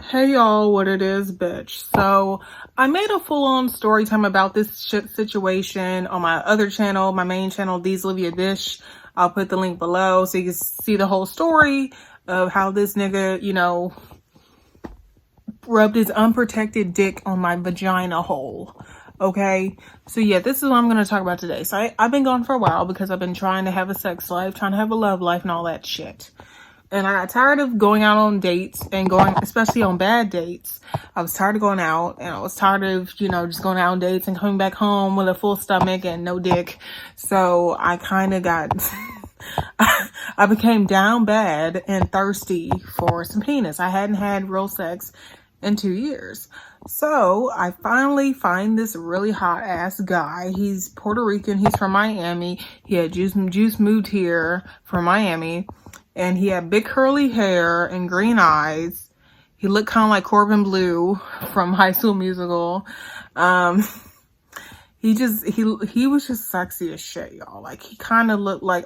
Hey y'all, what it is, bitch. So I made a full-on story time about this shit situation on my other channel, my main channel, These Livia Dish. I'll put the link below so you can see the whole story of how this nigga, rubbed his unprotected dick on my vagina hole. Okay, so yeah, this is what I'm going to talk about today. So I've been gone for a while because I've been trying to have a sex life, trying to have a love life and all that shit. And I got tired of going out on dates and going, especially on bad dates. I was tired of going out and I was tired of, just going out on dates and coming back home with a full stomach and no dick. So I kind of got, I became down bad and thirsty for some penis. I hadn't had real sex in 2 years. So I finally find this really hot ass guy. He's Puerto Rican. He's from Miami. He had juice moved here from Miami. And he had big curly hair and green eyes. He looked kind of like Corbin Blue from High School Musical. He was just sexy as shit, y'all. Like he kind of looked like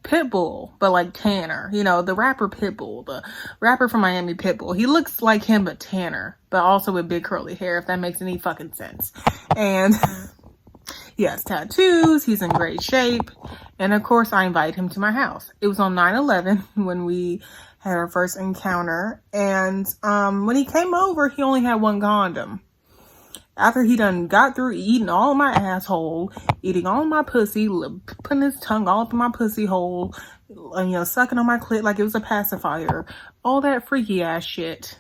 Pitbull, but like tanner. The rapper Pitbull, the rapper from Miami Pitbull. He looks like him, but tanner, but also with big curly hair, if that makes any fucking sense. And he has tattoos. He's in great shape. And of course, I invited him to my house. It was on 9/11 when we had our first encounter. And when he came over, he only had one condom. After he done got through eating all of my asshole, eating all of my pussy, putting his tongue all up in my pussy hole, and, sucking on my clit like it was a pacifier, all that freaky ass shit.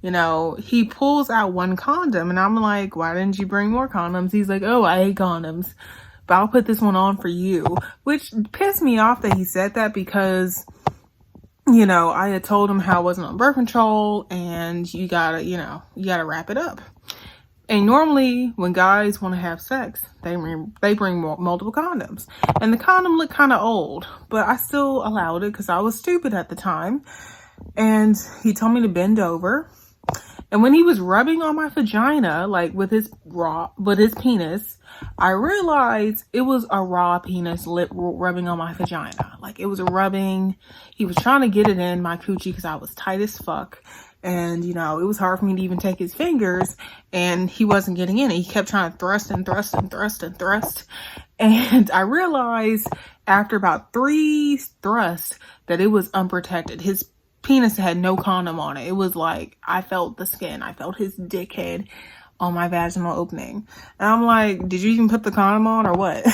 He pulls out one condom and I'm like, why didn't you bring more condoms? He's like, oh, I hate condoms, but I'll put this one on for you, which pissed me off that he said that because, I had told him how I wasn't on birth control and you gotta wrap it up. And normally when guys want to have sex, they bring multiple condoms, and the condom looked kind of old, but I still allowed it because I was stupid at the time. And he told me to bend over. And when he was rubbing on my vagina, like with his penis, I realized it was a raw penis rubbing on my vagina. Like it was rubbing. He was trying to get it in my coochie because I was tight as fuck. And, it was hard for me to even take his fingers, and he wasn't getting in it. He kept trying to thrust and thrust and thrust and thrust. And I realized after about 3 thrusts that it was unprotected. His penis had no condom on it. It was like, I felt the skin. I felt his dickhead on my vaginal opening. And I'm like, did you even put the condom on or what?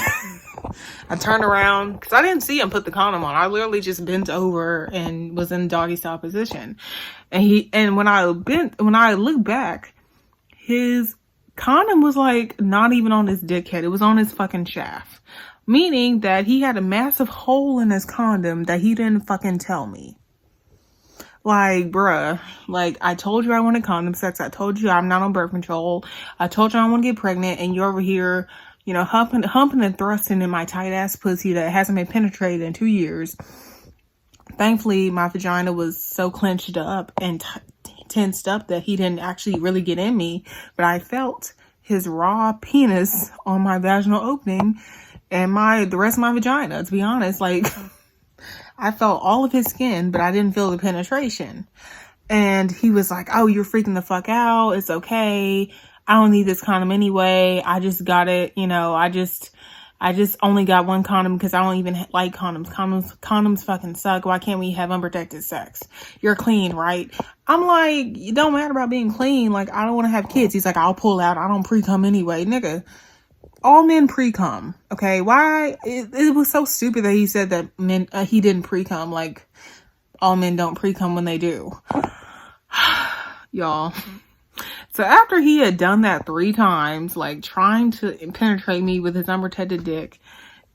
I turned around because I didn't see him put the condom on. I literally just bent over and was in doggy style position. And when I looked back, his condom was like not even on his dickhead. It was on his fucking shaft. Meaning that he had a massive hole in his condom that he didn't fucking tell me. Like, bruh, like, I told you I wanted condom sex. I told you I'm not on birth control. I told you I want to get pregnant, and you're over here, humping and thrusting in my tight ass pussy that hasn't been penetrated in 2 years. Thankfully, my vagina was so clenched up and tensed up that he didn't actually really get in me, but I felt his raw penis on my vaginal opening and the rest of my vagina, to be honest. Like, I felt all of his skin, but I didn't feel the penetration. And he was like, oh, you're freaking the fuck out. It's okay. I don't need this condom anyway. I just got it. I just only got one condom because I don't even like condoms. Condoms fucking suck. Why can't we have unprotected sex? You're clean, right? I'm like, it don't matter about being clean. Like, I don't want to have kids. He's like, I'll pull out. I don't pre-cum anyway. Nigga, all men pre-cum. Okay, why? It was so stupid that he said that men, he didn't pre-cum. Like, all men don't pre-cum when they do. Y'all. So after he had done that 3 times, like trying to penetrate me with his unprotected dick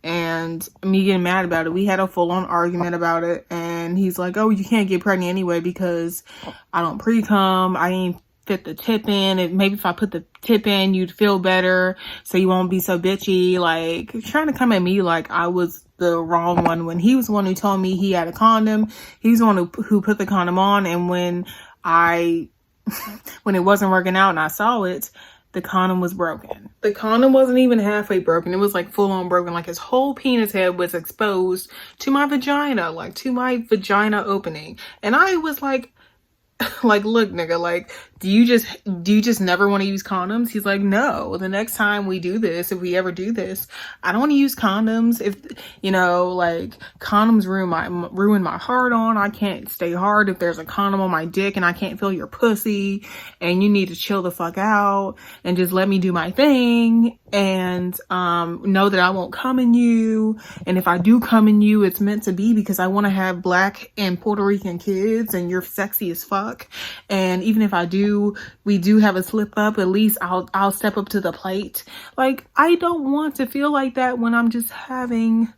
and me getting mad about it, we had a full-on argument about it. And he's like, oh, you can't get pregnant anyway because I don't pre-cum. I ain't fit the tip in. And maybe if I put the tip in, you'd feel better so you won't be so bitchy. Like, trying to come at me like I was the wrong one when he was the one who told me he had a condom. He's the one who put the condom on. And when it wasn't working out and I saw it, the condom was broken. The condom wasn't even halfway broken. It was like full on broken. Like his whole penis head was exposed to my vagina, like to my vagina opening. And I was like, look, nigga, like, do you just never want to use condoms? He's like, no, the next time we do this, if we ever do this, I don't want to use condoms. If, you know, like, condoms ruin my hard on. I can't stay hard if there's a condom on my dick and I can't feel your pussy, and you need to chill the fuck out and just let me do my thing, and know that I won't come in you. And if I do come in you, it's meant to be because I want to have Black and Puerto Rican kids, and you're sexy as fuck. And even if we do have a slip up, at least I'll step up to the plate. Like, I don't want to feel like that when I'm just having,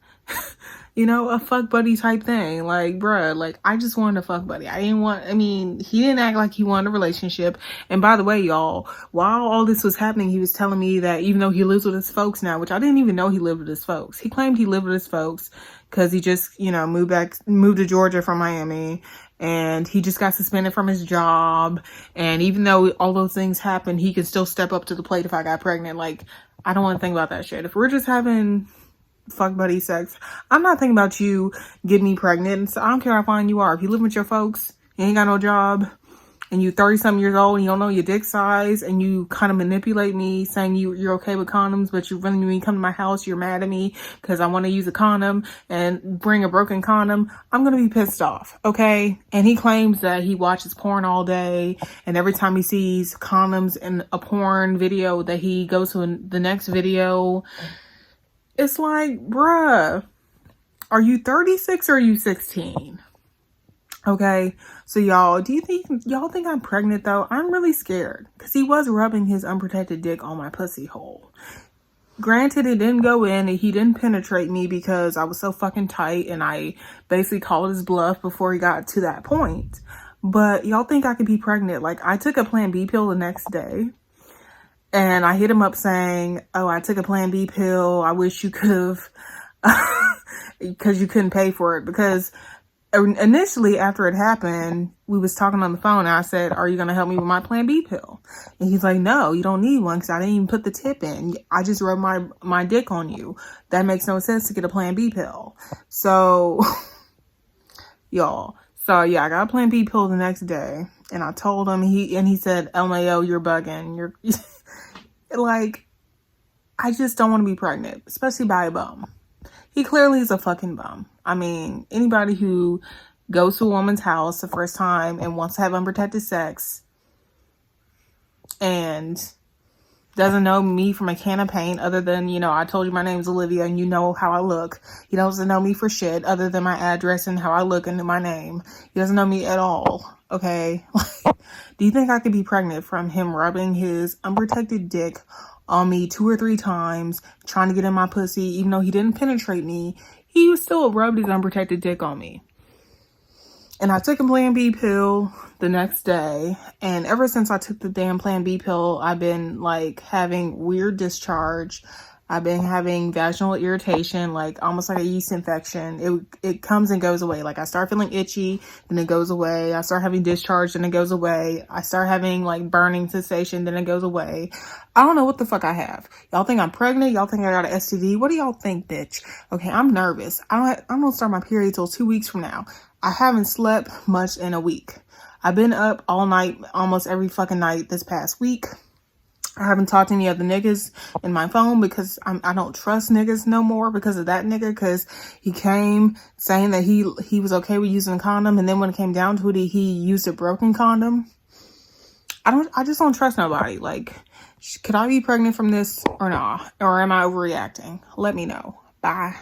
you know, a fuck buddy type thing. Like, bruh, like, I just wanted a fuck buddy. He didn't act like he wanted a relationship. And by the way, y'all, while all this was happening, he was telling me that even though he lives with his folks now, which I didn't even know he lived with his folks. He claimed he lived with his folks because he just, you know, moved to Georgia from Miami. And he just got suspended from his job. And even though all those things happened, he could still step up to the plate if I got pregnant. Like, I don't want to think about that shit. If we're just having fuck buddy sex, I'm not thinking about you getting me pregnant. So I don't care how fine you are. If you live with your folks, you ain't got no job, and you 30-something years old and you don't know your dick size, and you kind of manipulate me saying you're okay with condoms, but you really, when you come to my house, you're mad at me because I want to use a condom and bring a broken condom, I'm going to be pissed off, okay? And he claims that he watches porn all day, and every time he sees condoms in a porn video that he goes to the next video. It's like, bruh, are you 36 or are you 16? Okay, so y'all think I'm pregnant though? I'm really scared because he was rubbing his unprotected dick on my pussy hole. Granted, it didn't go in and he didn't penetrate me because I was so fucking tight, and I basically called his bluff before he got to that point. But y'all think I could be pregnant? Like, I took a Plan B pill the next day, and I hit him up saying, oh, I took a Plan B pill. I wish you could have, because you couldn't pay for it. Because initially, after it happened, we was talking on the phone, and I said, are you going to help me with my Plan B pill? And he's like, no, you don't need one because I didn't even put the tip in. I just rubbed my dick on you. That makes no sense to get a Plan B pill. So, y'all. So, yeah, I got a Plan B pill the next day, and I told him, he said, LMAO, you're bugging. You're like, I just don't want to be pregnant, especially by a bum. He clearly is a fucking bum. I mean, anybody who goes to a woman's house the first time and wants to have unprotected sex and doesn't know me from a can of paint other than, you know, I told you my name's Olivia and you know how I look. He doesn't know me for shit other than my address and how I look and my name. He doesn't know me at all. Okay. Do you think I could be pregnant from him rubbing his unprotected dick on me 2 or 3 times, trying to get in my pussy, even though he didn't penetrate me? He still rubbed his unprotected dick on me. And I took a Plan B pill the next day. And ever since I took the damn Plan B pill, I've been like having weird discharge. I've been having vaginal irritation, like almost like a yeast infection. It comes and goes away. Like I start feeling itchy, then it goes away. I start having discharge, then it goes away. I start having like burning sensation, then it goes away. I don't know what the fuck I have. Y'all think I'm pregnant? Y'all think I got an STD? What do y'all think, bitch? Okay, I'm nervous. I'm gonna start my period till 2 weeks from now. I haven't slept much in a week. I've been up all night, almost every fucking night this past week. I haven't talked to any other niggas in my phone because I don't trust niggas no more because of that nigga, because he came saying that he was okay with using a condom, and then when it came down to it, he used a broken condom. I just don't trust nobody. Like, could I be pregnant from this or not? Or am I overreacting? Let me know. Bye.